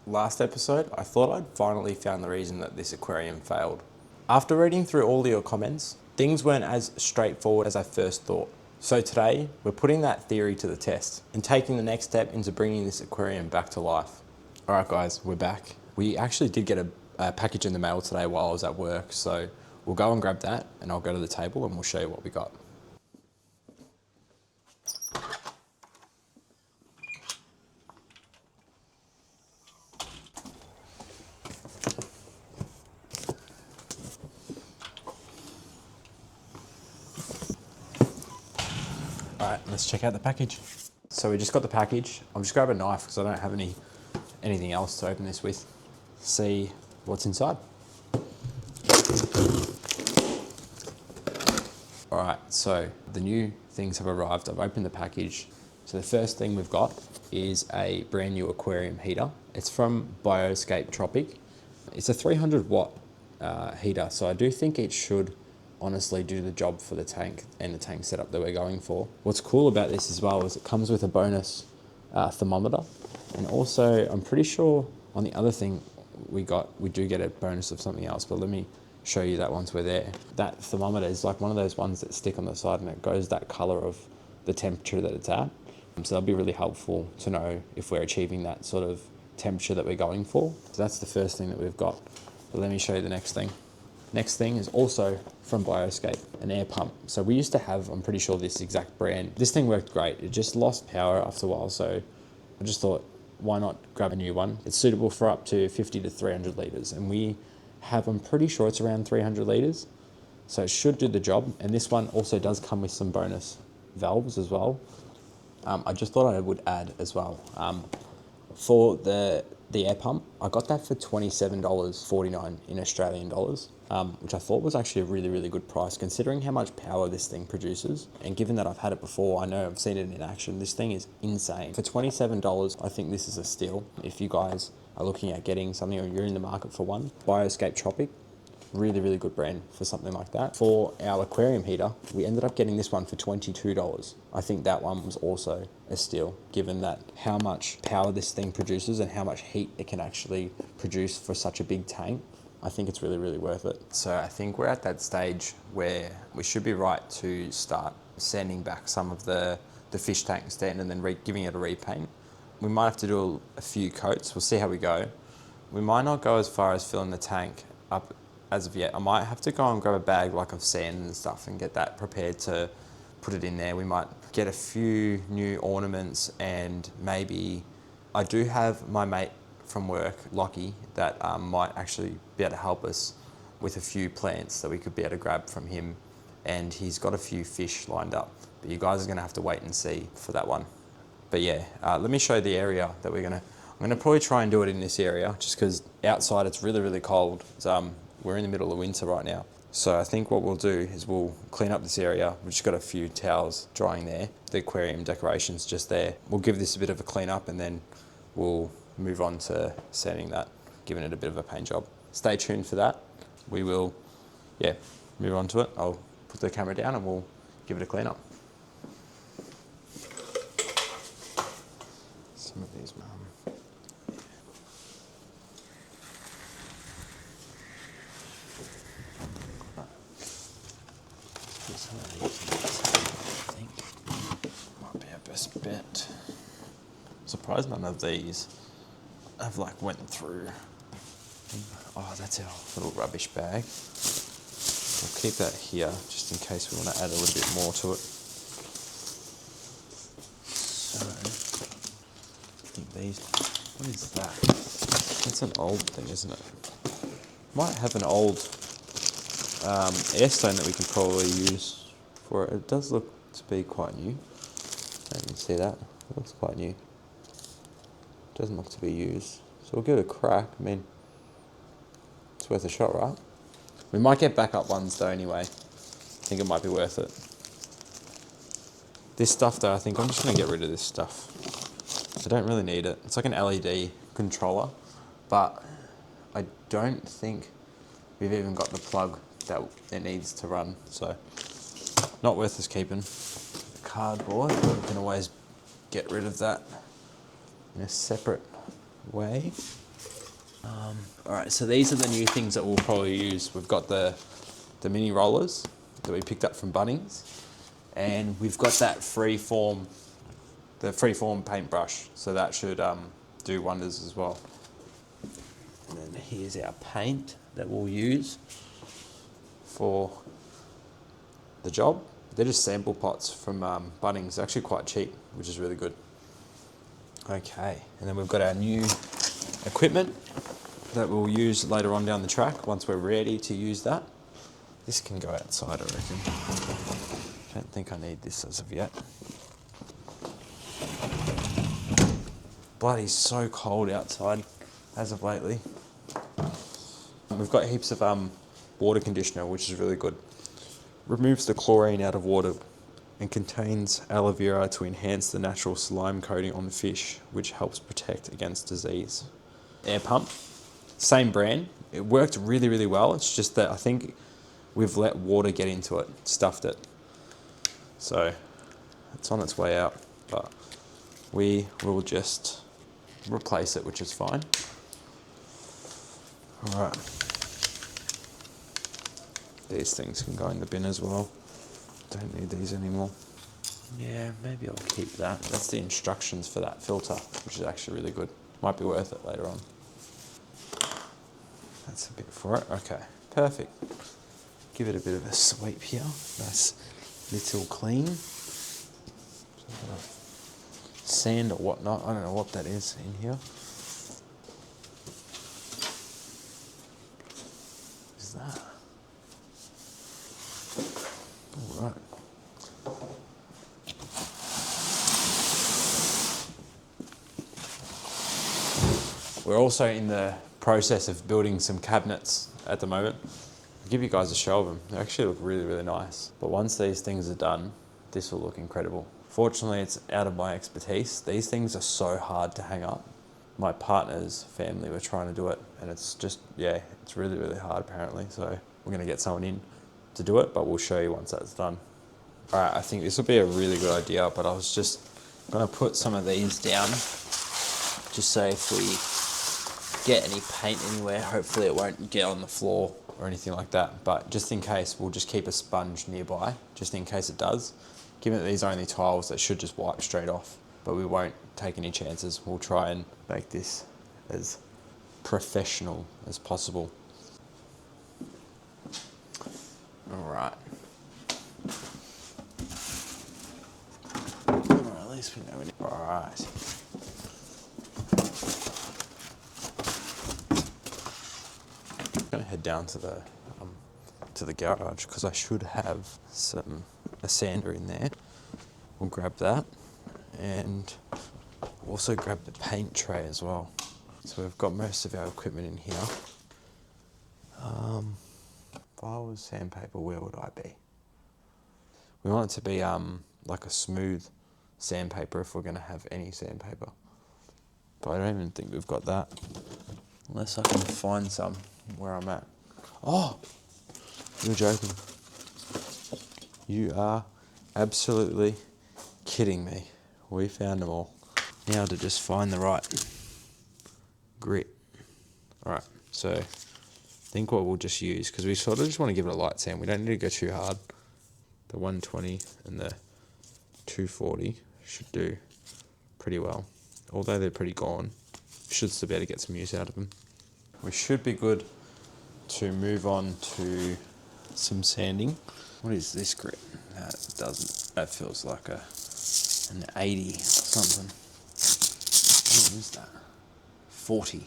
Last episode, I thought I'd finally found the reason that this aquarium failed. After reading through all of your comments, things weren't as straightforward as I first thought. So today, we're putting that theory to the test and taking the next step into bringing this aquarium back to life. All right guys, we're back. We actually did get a package in the mail today while I was at work, so we'll go and grab that and I'll go to the table and we'll show you what we got. All right, let's check out the package. So we just got the package. I'll just grab a knife because I don't have anything else to open this with. See what's inside. All right, so the new things have arrived. I've opened the package. So the first thing we've got is a brand new aquarium heater. It's from Bioscape Tropic. It's a 300 watt heater, so I do think it should honestly do the job for the tank and the tank setup that we're going for. What's cool about this as well is it comes with a bonus thermometer, and also I'm pretty sure on the other thing we do get a bonus of something else, but let me show you that once we're there. That thermometer is like one of those ones that stick on the side and it goes that color of the temperature that it's at. So that'll be really helpful to know if we're achieving that sort of temperature that we're going for. So that's the first thing that we've got. But let me show you the next thing. Next thing is also from Bioscape, an air pump. So we used to have, I'm pretty sure, this exact brand. This thing worked great. It just lost power after a while, so I just thought, why not grab a new one? It's suitable for up to 50 to 300 litres, and we have, I'm pretty sure it's around 300 litres, so it should do the job. And this one also does come with some bonus valves as well. I just thought I would add as well. For the air pump, I got that for $27.49 in Australian dollars, which I thought was actually a really, really good price considering how much power this thing produces. And given that I've had it before, I know I've seen it in action, this thing is insane. For $27, I think this is a steal. If you guys are looking at getting something or you're in the market for one, Bioscape Tropic, really, really good brand for something like that. For our aquarium heater, we ended up getting this one for $22. I think that one was also a steal, given that how much power this thing produces and how much heat it can actually produce for such a big tank. I think it's really, really worth it. So I think we're at that stage where we should be right to start sanding back some of the fish tank stand and then giving it a repaint. We might have to do a few coats. We'll see how we go. We might not go as far as filling the tank up as of yet. I might have to go and grab a bag like of sand and stuff and get that prepared to put it in there. We might get a few new ornaments, and maybe I do have my mate from work, Lockie, that might actually be able to help us with a few plants that we could be able to grab from him, and he's got a few fish lined up, but you guys are going to have to wait and see for that one. But yeah, let me show you the area that I'm going to probably try and do it in this area just because outside it's really, really cold. We're in the middle of winter right now. So I think what we'll do is we'll clean up this area. We've just got a few towels drying there. The aquarium decoration's just there. We'll give this a bit of a clean up and then we'll move on to sanding that, giving it a bit of a paint job. Stay tuned for that. We will, move on to it. I'll put the camera down and we'll give it a clean up. Some of these, some of these, I think, might be our best bet. Surprised none of these have went through. Oh, that's our little rubbish bag. We'll keep that here just in case we want to add a little bit more to it. So, I think these, what is that? That's an old thing, isn't it? Might have an old air stone that we could probably use for it. It does look to be quite new. I can see that. It looks quite new. Doesn't look to be used. So we'll give it a crack. I mean, it's worth a shot, right? We might get backup ones though anyway. I think it might be worth it. This stuff though, I think I'm just going to get rid of this stuff. I don't really need it. It's like an LED controller, but I don't think we've even got the plug that it needs to run, so not worth us keeping. The cardboard, we can always get rid of that in a separate way. All right, so these are the new things that we'll probably use. We've got the mini rollers that we picked up from Bunnings, and we've got that freeform paintbrush. So that should do wonders as well. And then here's our paint that we'll use for the job. They're just sample pots from Bunnings. They're actually quite cheap, which is really good. Okay, and then we've got our new equipment that we'll use later on down the track once we're ready to use that. This can go outside, I reckon. I don't think I need this as of yet. Bloody so cold outside as of lately. We've got heaps of water conditioner, which is really good. Removes the chlorine out of water and contains aloe vera to enhance the natural slime coating on the fish, which helps protect against disease. Air pump, same brand. It worked really, really well. It's just that I think we've let water get into it, stuffed it. So it's on its way out, but we will just replace it, which is fine. All right. These things can go in the bin as well. Don't need these anymore. Yeah, maybe I'll keep that. That's the instructions for that filter, which is actually really good. Might be worth it later on. That's a bit for it. Okay, perfect. Give it a bit of a sweep here. Nice little clean. Sand or whatnot. I don't know what that is in here. What is that? All right. We're also in the process of building some cabinets at the moment. I'll give you guys a show of them. They actually look really, really nice. But once these things are done, this will look incredible. Fortunately, it's out of my expertise. These things are so hard to hang up. My partner's family were trying to do it, and it's just, yeah, it's really, really hard apparently. So we're gonna get someone in to do it, but we'll show you once that's done. All right, I think this will be a really good idea, but I was just gonna put some of these down, just so if we get any paint anywhere, hopefully it won't get on the floor or anything like that. But just in case, we'll just keep a sponge nearby, just in case it does. Given that these are only tiles, that should just wipe straight off, but we won't take any chances. We'll try and make this as professional as possible. All right. At least we know we need. All right. I'm gonna head down to the garage because I should have a sander in there. We'll grab that and also grab the paint tray as well. So we've got most of our equipment in here. If I was sandpaper, where would I be? We want it to be like a smooth sandpaper if we're going to have any sandpaper. But I don't even think we've got that. Unless I can find some where I'm at. Oh! You're joking. You are absolutely kidding me. We found them all. Now to just find the right grit. Alright, so I think what we'll just use, because we sort of just want to give it a light sand. We don't need to go too hard. The 120 and the 240 should do pretty well. Although they're pretty gone, should still be able to get some use out of them. We should be good to move on to some sanding. What is this grit? No, it doesn't. That feels like an 80 or something. What is that? 40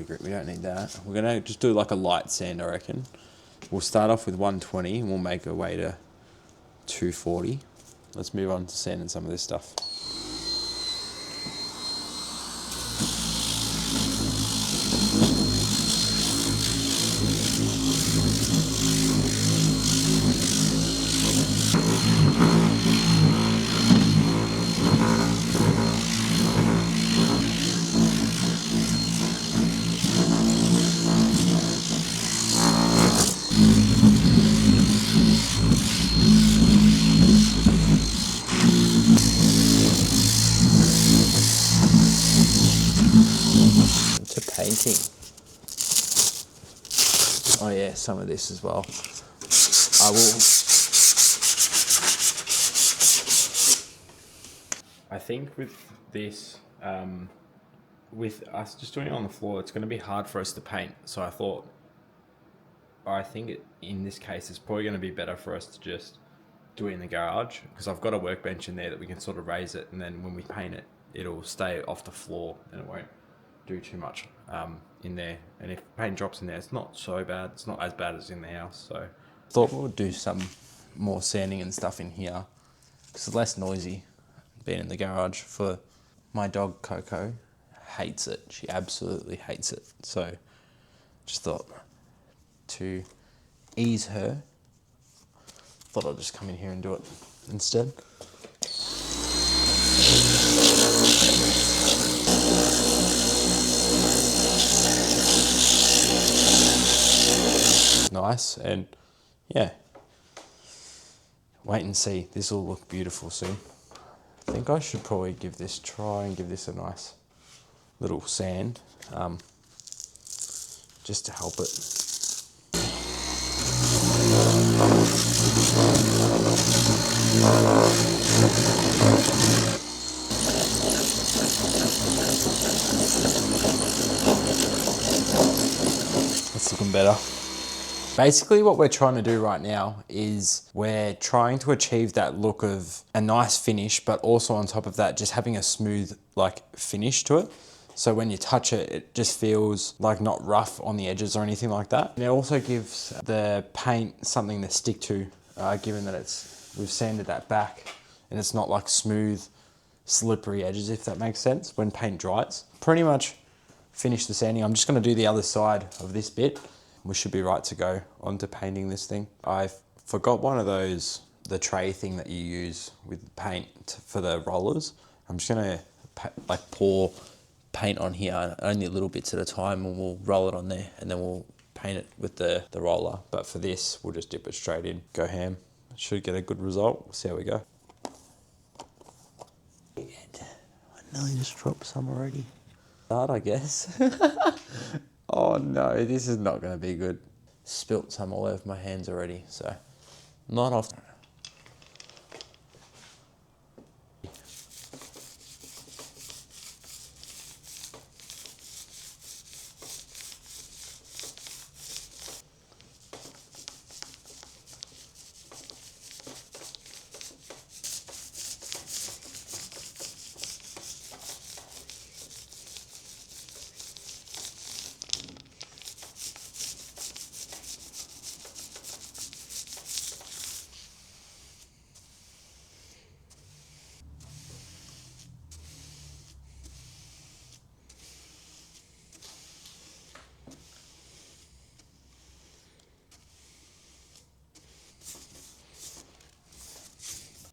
grit. We don't need that. We're gonna just do like a light sand, I reckon. We'll start off with 120 and we'll make our way to 240. Let's move on to sanding some of this stuff. to painting. Oh yeah, some of this as well. I will. I think with this, with us just doing it on the floor, it's going to be hard for us to paint. So I think in this case, it's probably going to be better for us to just do it in the garage, because I've got a workbench in there that we can sort of raise it, and then when we paint it, it'll stay off the floor and it won't do too much in there. And if paint drops in there, it's not so bad. It's not as bad as in the house. So thought we'll do some more sanding and stuff in here because it's less noisy being in the garage. For my dog Coco, hates it. She absolutely hates it. So just thought to ease her, thought I'd just come in here and do it instead. Nice, and yeah, wait and see. This will look beautiful soon. I think I should probably try and give this a nice little sand, just to help it. That's looking better. Basically what we're trying to do right now is we're trying to achieve that look of a nice finish, but also on top of that, just having a smooth like finish to it. So when you touch it, it just feels like not rough on the edges or anything like that. And it also gives the paint something to stick to, given that we've sanded that back and it's not like smooth, slippery edges, if that makes sense, when paint dries. Pretty much finished the sanding. I'm just gonna do the other side of this bit. We should be right to go on to painting this thing. I forgot one of those, the tray thing that you use with paint for the rollers. I'm just gonna like pour paint on here, only little bits at a time, and we'll roll it on there and then we'll paint it with the roller. But for this, we'll just dip it straight in, go ham. Should get a good result. We'll see how we go. I nearly just dropped some already. Start, I guess. Oh no, this is not going to be good. Spilt some all over my hands already, so not often.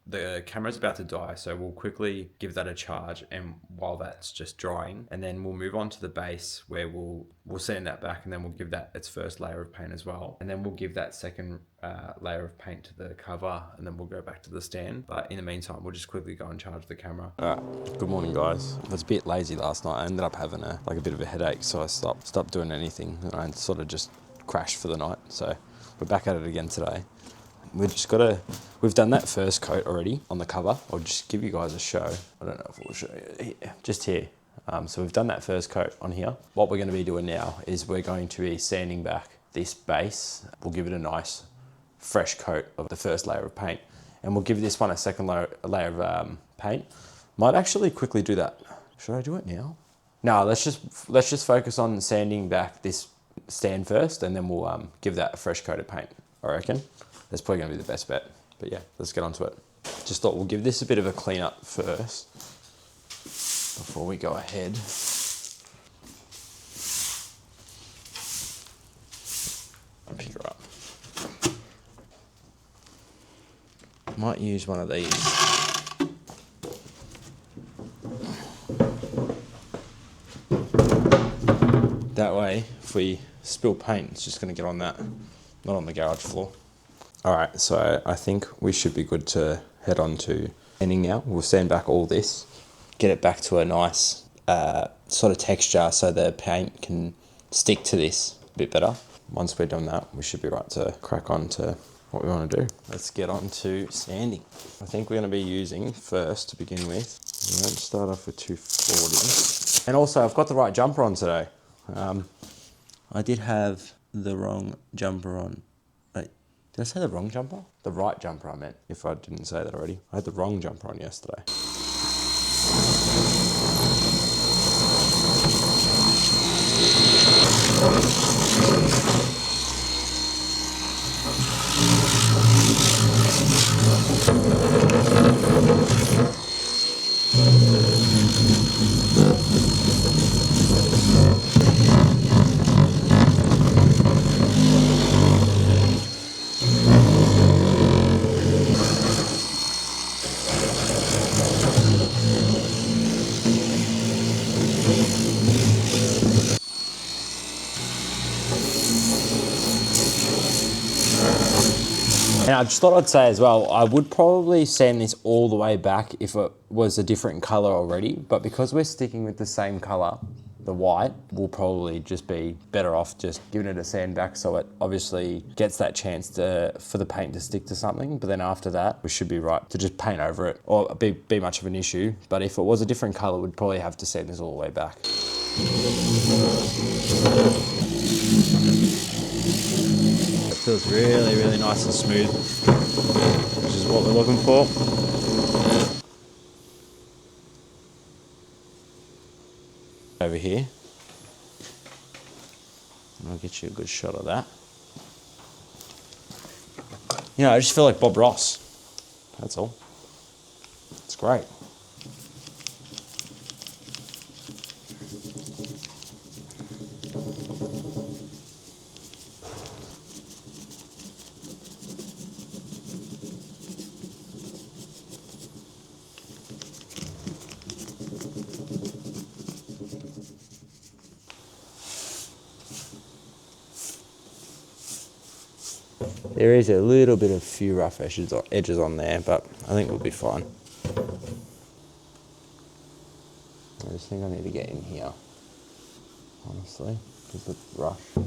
The camera's about to die, so we'll quickly give that a charge, and while that's just drying, and then we'll move on to the base where we'll sand that back, and then we'll give that its first layer of paint as well, and then we'll give that second layer of paint to the cover, and then we'll go back to the stand. But in the meantime, we'll just quickly go and charge the camera. Alright, good morning guys. I was a bit lazy last night. I ended up having a bit of a headache, so I stopped doing anything, and I sort of just crashed for the night. So we're back at it again today. We've done that first coat already on the cover. I'll just give you guys a show. I don't know if we'll show you here, just here. So we've done that first coat on here. What we're going to be doing now is we're going to be sanding back this base. We'll give it a nice fresh coat of the first layer of paint, and we'll give this one a second layer of paint. Might actually quickly do that. Should I do it now? No, let's just focus on sanding back this stand first, and then we'll give that a fresh coat of paint, I reckon. That's probably going to be the best bet. But yeah, let's get onto it. Just thought we'll give this a bit of a clean up first before we go ahead. I'll pick her up. Might use one of these. That way, if we spill paint, it's just going to get on that, not on the garage floor. All right, so I think we should be good to head on to sanding now. We'll sand back all this, get it back to a nice sort of texture so the paint can stick to this a bit better. Once we're done that, we should be right to crack on to what we want to do. Let's get on to sanding. I think we're going to be using first to begin with. We won't start off with 240. And also I've got the right jumper on today. I did have the wrong jumper on. Wait, did I say the wrong jumper? The right jumper I meant, if I didn't say that already. I had the wrong jumper on yesterday. And I just thought I'd say as well, I would probably sand this all the way back if it was a different color already, but because we're sticking with the same color, the white, we'll probably just be better off just giving it a sand back so it obviously gets that chance for the paint to stick to something, but then after that, we should be right to just paint over it or be much of an issue. But if it was a different color, we'd probably have to sand this all the way back. It feels really, really nice and smooth, which is what we're looking for. Over here, and I'll get you a good shot of that. You know, I just feel like Bob Ross. That's all. It's great. There is a little bit of few rough edges on there, but I think we'll be fine. I just think I need to get in here, honestly, because it's rough.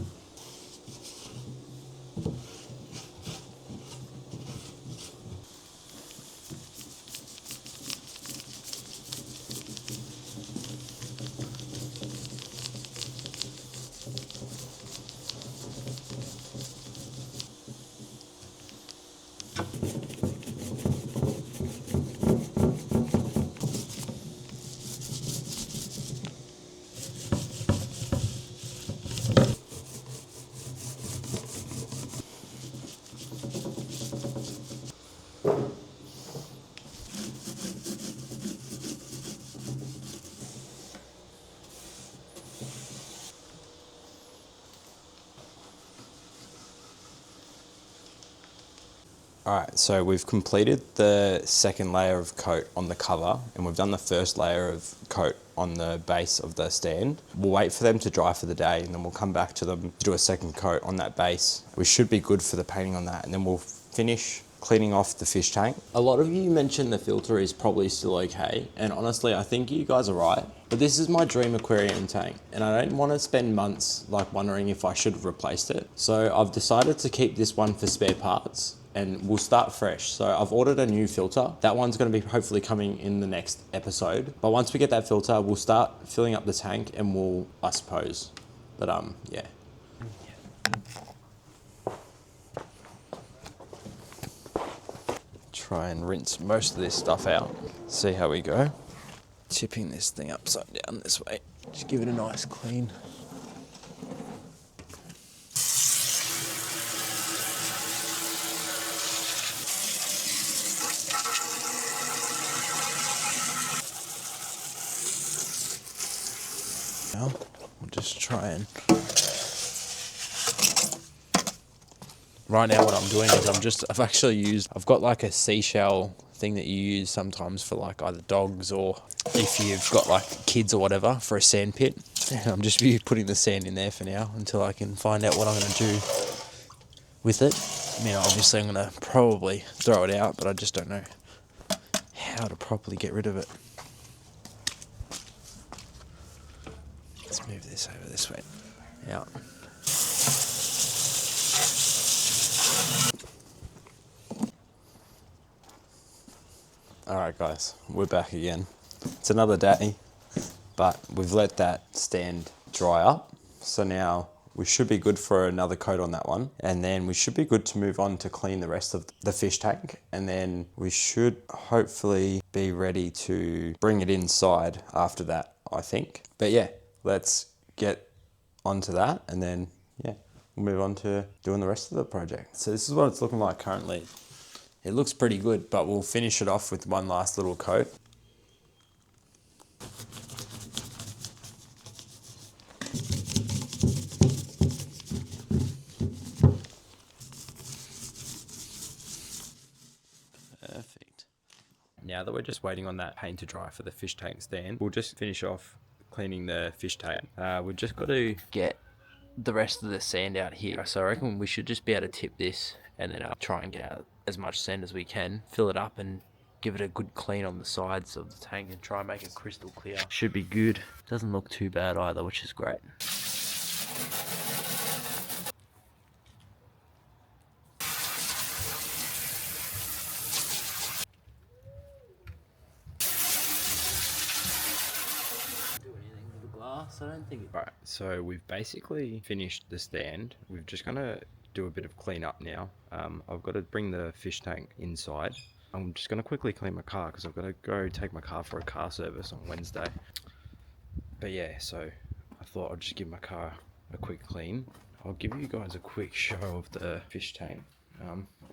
All right, so we've completed the second layer of coat on the cover and we've done the first layer of coat on the base of the stand. We'll wait for them to dry for the day and then we'll come back to them to do a second coat on that base. We should be good for the painting on that, and then we'll finish cleaning off the fish tank. A lot of you mentioned the filter is probably still okay, and honestly I think you guys are right, but this is my dream aquarium tank and I don't want to spend months like wondering if I should have replaced it. So I've decided to keep this one for spare parts and we'll start fresh. So I've ordered a new filter. That one's gonna be hopefully coming in the next episode. But once we get that filter, we'll start filling up the tank and we'll, I suppose. But yeah. Try and rinse most of this stuff out. See how we go. Tipping this thing upside down this way. Just give it a nice clean. Now, we'll just try and... Right now what I'm doing is I've got like a seashell thing that you use sometimes for like either dogs or if you've got like kids or whatever for a sand pit. And I'm just putting the sand in there for now until I can find out what I'm going to do with it. I mean, obviously I'm going to probably throw it out, but I just don't know how to properly get rid of it. this over this way. Yeah. All right, guys, we're back again. It's another day, but we've let that stand dry up. So now we should be good for another coat on that one. And then we should be good to move on to clean the rest of the fish tank. And then we should hopefully be ready to bring it inside after that, I think. But yeah, let's get onto that. And then, yeah, we'll move on to doing the rest of the project. So this is what it's looking like currently. It looks pretty good, but we'll finish it off with one last little coat. Perfect. Now that we're just waiting on that paint to dry for the fish tank stand, we'll just finish off cleaning the fish tank. We've just got to get the rest of the sand out here. So I reckon we should just be able to tip this and then try and get out as much sand as we can, fill it up and give it a good clean on the sides of the tank and try and make it crystal clear. Should be good. Doesn't look too bad either, which is great. I don't think it... Right, so we've basically finished the stand. We're just gonna do a bit of cleanup now. I've got to bring the fish tank inside. I'm just gonna quickly clean my car because I've got to go take my car for a car service on Wednesday. But yeah, so I thought I'd just give my car a quick clean. I'll give you guys a quick show of the fish tank.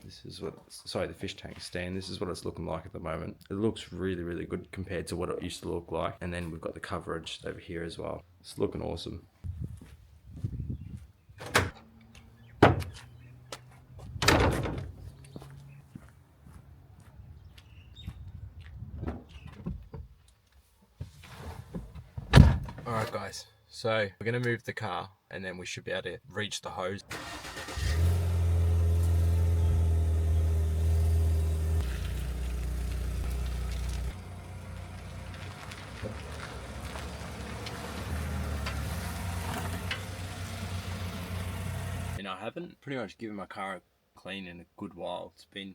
This is what, sorry, the fish tank stand. This is what it's looking like at the moment. It looks really, really good compared to what it used to look like. And then we've got the coverage over here as well. It's looking awesome. Alright guys, so we're gonna move the car and then we should be able to reach the hose. And I haven't pretty much given my car a clean in a good while. It's been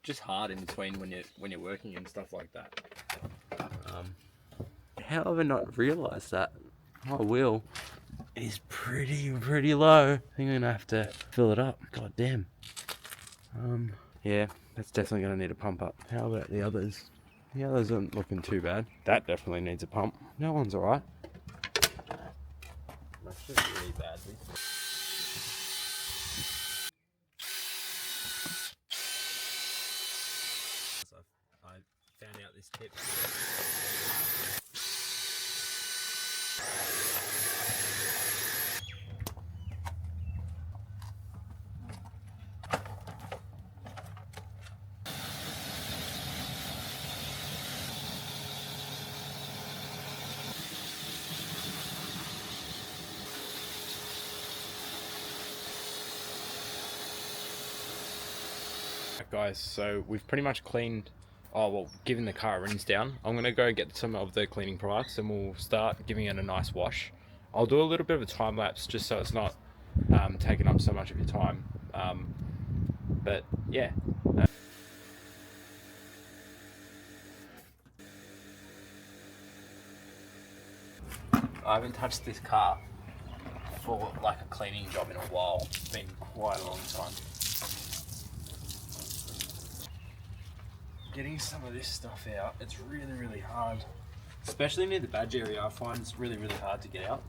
just hard in between when you're working and stuff like that. How have I not realised that? My wheel is pretty low. I think I'm gonna have to fill it up. God damn. Yeah, that's definitely gonna need a pump up. How about the others? The others aren't looking too bad. That definitely needs a pump. No one's alright. That's just really badly. I found out this tip. Guys, so we've pretty much cleaned, given the car a rinse down. I'm gonna go get some of the cleaning products and we'll start giving it a nice wash. I'll do a little bit of a time lapse just so it's not taking up so much of your time, but yeah. I haven't touched this car for like a cleaning job in a while. It's been quite a long time. Getting some of this stuff out, it's really hard. Especially near the badge area, I find it's really hard to get out.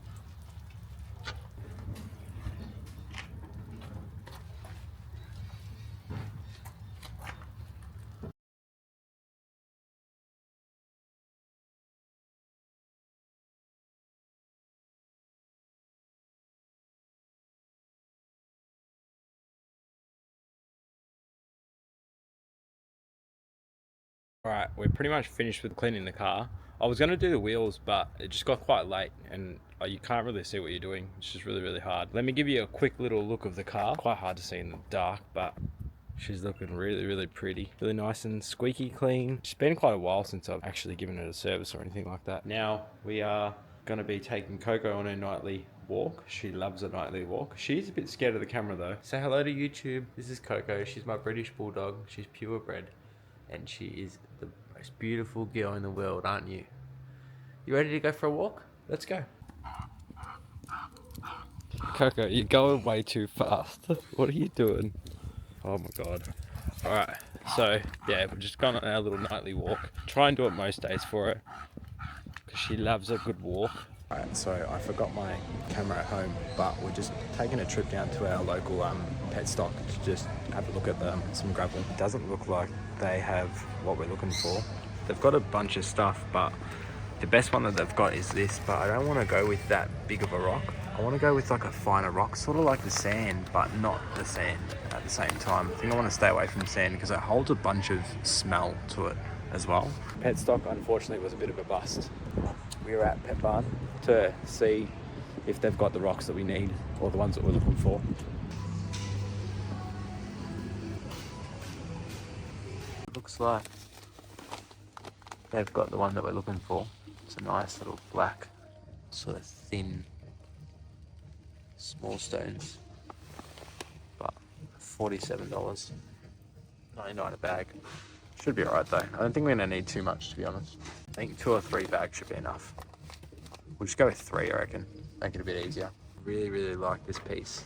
Alright, we're pretty much finished with cleaning the car. I was going to do the wheels, but it just got quite late and you can't really see what you're doing. It's just really hard. Let me give you a quick little look of the car. Quite hard to see in the dark, but she's looking really pretty. Really nice and squeaky clean. It's been quite a while since I've actually given it a service or anything like that. Now we are Gonna be taking Coco on her nightly walk. She loves a nightly walk. She's a bit scared of the camera though. Say hello to YouTube. This is Coco. She's my British bulldog. She's purebred, and she is the most beautiful girl in the world, aren't you? You ready to go for a walk? Let's go. Coco, you're going way too fast. What are you doing? Oh my god. Alright, so yeah, we're just going on our little nightly walk. Try and do it most days for her, because she loves a good walk. Alright, so I forgot my camera at home, but we're just taking a trip down to our local pet stock to just have a look at some gravel. It doesn't look like they have what we're looking for. They've got a bunch of stuff, but the best one that they've got is this, but I don't want to go with that big of a rock. I want to go with like a finer rock, sort of like the sand, but not the sand at the same time. I think I want to stay away from sand because it holds a bunch of smell to it as well. Pet stock, unfortunately, was a bit of a bust. We were at Pet Barn to see if they've got the rocks that we need or the ones that we're looking for. Looks like they've got the one that we're looking for. It's a nice little black, sort of thin, small stones, but $47, 99 a bag. Should be alright though. I don't think we're gonna need too much, to be honest. I think 2 or 3 bags should be enough. We'll just go with 3, I reckon. Make it a bit easier. Really, really like this piece.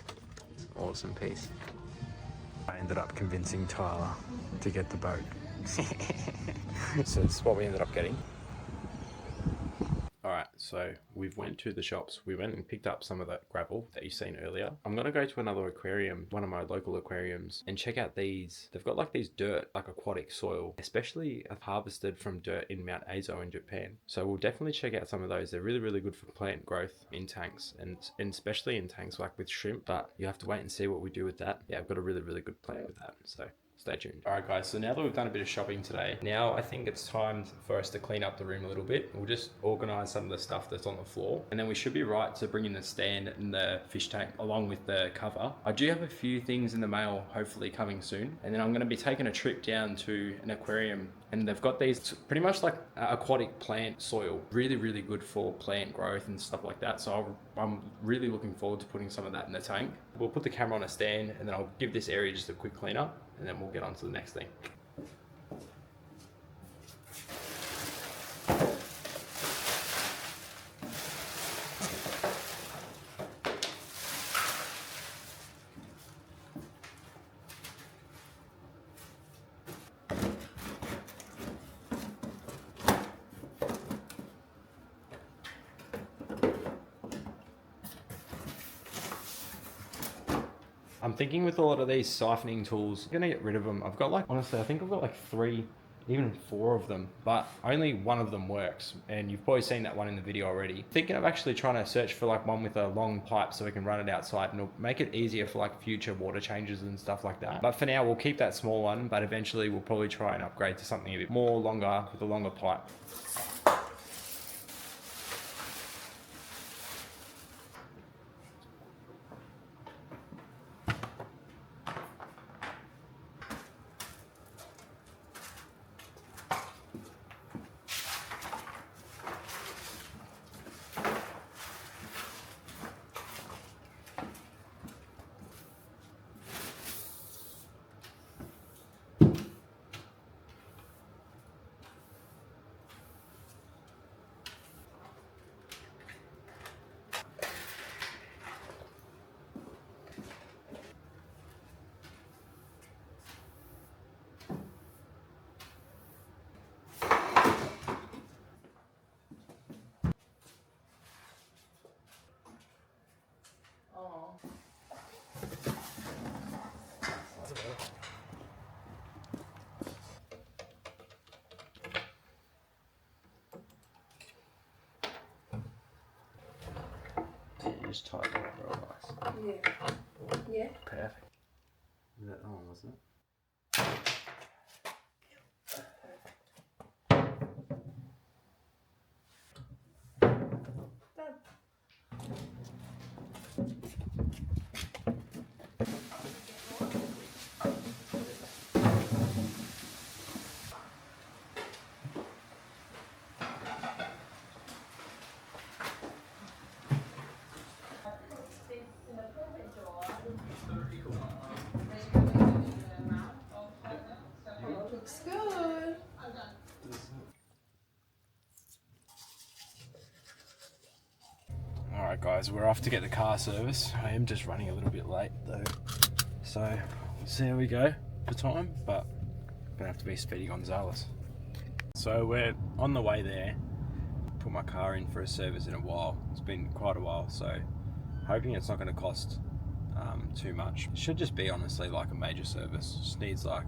It's an awesome piece. I ended up convincing Tyler to get the boat. So it's what we ended up getting. Alright, so we've went to the shops. We went and picked up some of that gravel that you've seen earlier. I'm going to go to another aquarium, one of my local aquariums, and check out these. They've got like these dirt, like aquatic soil, especially harvested from dirt in Mount Azo in Japan. So we'll definitely check out some of those. They're really, really good for plant growth in tanks, and especially in tanks like with shrimp, but you have to wait and see what we do with that. Yeah, I've got a really, really good plan with that. So stay tuned. Alright guys, so now that we've done a bit of shopping today, now I think it's time for us to clean up the room a little bit. We'll just organise some of the stuff that's on the floor, and then we should be right to bring in the stand and the fish tank along with the cover. I do have a few things in the mail hopefully coming soon, and then I'm going to be taking a trip down to an aquarium, and they've got these pretty much like aquatic plant soil, really, really good for plant growth and stuff like that. So I'm really looking forward to putting some of that in the tank. We'll put the camera on a stand, and then I'll give this area just a quick clean up, and then we'll get on to the next thing. I'm thinking with a lot of these siphoning tools, I'm gonna get rid of them. I've got like, honestly, I think I've got like 3, even 4 of them, but only one of them works. And you've probably seen that one in the video already. Thinking of actually trying to search for like one with a long pipe so we can run it outside, and it'll make it easier for like future water changes and stuff like that. But for now, we'll keep that small one, but eventually we'll probably try and upgrade to something a bit more longer with a longer pipe. You just tighten it up real nice. Yeah. Yeah. Perfect. Is that on, wasn't it? Alright guys, we're off to get the car service. I am just running a little bit late though. So, we'll see how we go for time, but I'm gonna have to be Speedy Gonzalez. So we're on the way there. Put my car in for a service in a while. It's been quite a while, so hoping it's not gonna cost too much. It should just be honestly like a major service. Just needs like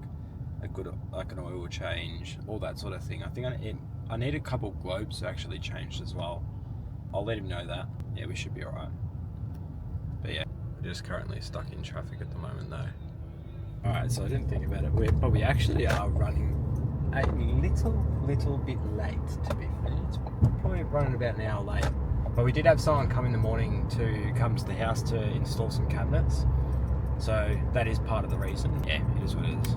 a good, like an oil change, all that sort of thing. I think I need a couple globes actually changed as well. I'll let him know that. Yeah, we should be alright. But yeah, we're just currently stuck in traffic at the moment though. Alright, so I didn't think about it, but we actually are running a little bit late, to be fair. It's probably running about an hour late. But we did have someone come in the morning to come to the house to install some cabinets. So that is part of the reason. Yeah, it is what it is.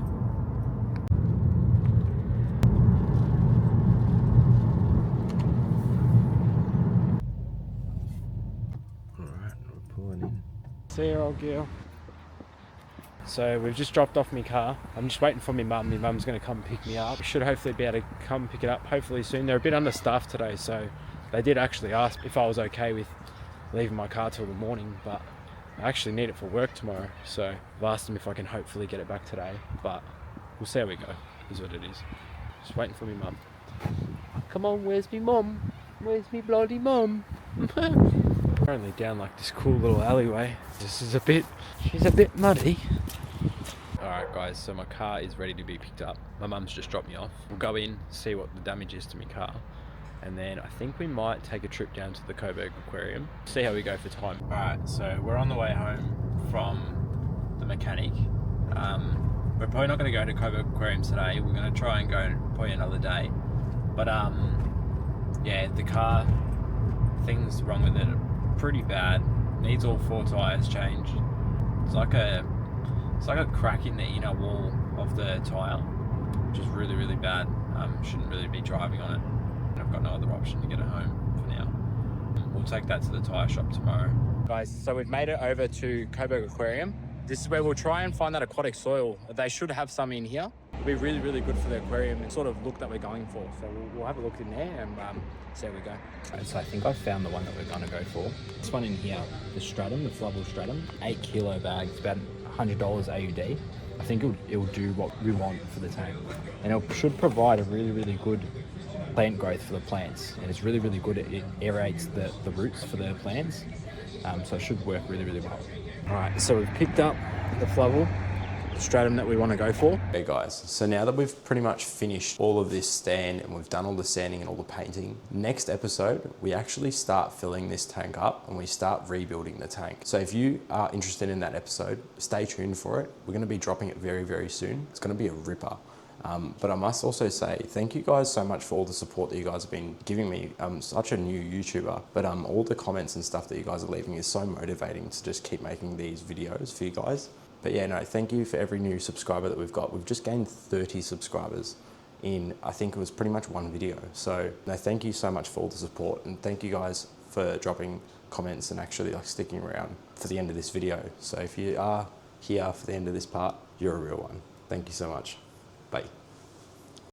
Alright, we're pulling in. See you, old girl. So we've just dropped off my car. I'm just waiting for my mum. My mum's going to come pick me up. Should hopefully be able to come pick it up hopefully soon. They're a bit understaffed today, so they did actually ask if I was okay with leaving my car till the morning, but I actually need it for work tomorrow. So I've asked them if I can hopefully get it back today, but we'll see how we go. Is what it is. Just waiting for my mum. Come on, where's me mum? Where's me bloody mum? Currently down like this cool little alleyway. She's a bit muddy. Alright guys, so my car is ready to be picked up. My mum's just dropped me off. We'll go in, see what the damage is to my car, and then I think we might take a trip down to the Coburg Aquarium. See how we go for time. Alright, so we're on the way home from the mechanic. We're probably not going to go to Coburg Aquarium today. We're going to try and go probably another day. But yeah, the car, things wrong with it are pretty bad. Needs all 4 tyres changed. It's like a crack in the inner wall of the tyre, which is really, really bad. Shouldn't really be driving on it. And I've got no other option to get it home for now. We'll take that to the tyre shop tomorrow. Guys, so we've made it over to Coburg Aquarium. This is where we'll try and find that aquatic soil. They should have some in here. It'll be really, really good for the aquarium and sort of look that we're going for. So we'll have a look in there and see how we go. Right, so I think I found the one that we're going to go for. This one in here, the stratum, the fluval stratum, 8 kilo bag. It's about $100 AUD. I think it'll do what we want for the tank. And it should provide a really, really good plant growth for the plants. And it's really, really good. It aerates the roots for the plants. So it should work really, really well. All right, so we've picked up the fluval stratum that we want to go for. Hey guys, so now that we've pretty much finished all of this stand and we've done all the sanding and all the painting, next episode we actually start filling this tank up and we start rebuilding the tank. So if you are interested in that episode, stay tuned for it. We're going to be dropping it very, very soon. It's going to be a ripper. But I must also say thank you guys so much for all the support that you guys have been giving me. I'm such a new YouTuber, but all the comments and stuff that you guys are leaving is so motivating to just keep making these videos for you guys. But yeah, no, thank you for every new subscriber that we've got. We've just gained 30 subscribers in, I think it was pretty much one video. So no, thank you so much for all the support, and thank you guys for dropping comments and actually like sticking around for the end of this video. So if you are here for the end of this part, you're a real one. Thank you so much. Bye.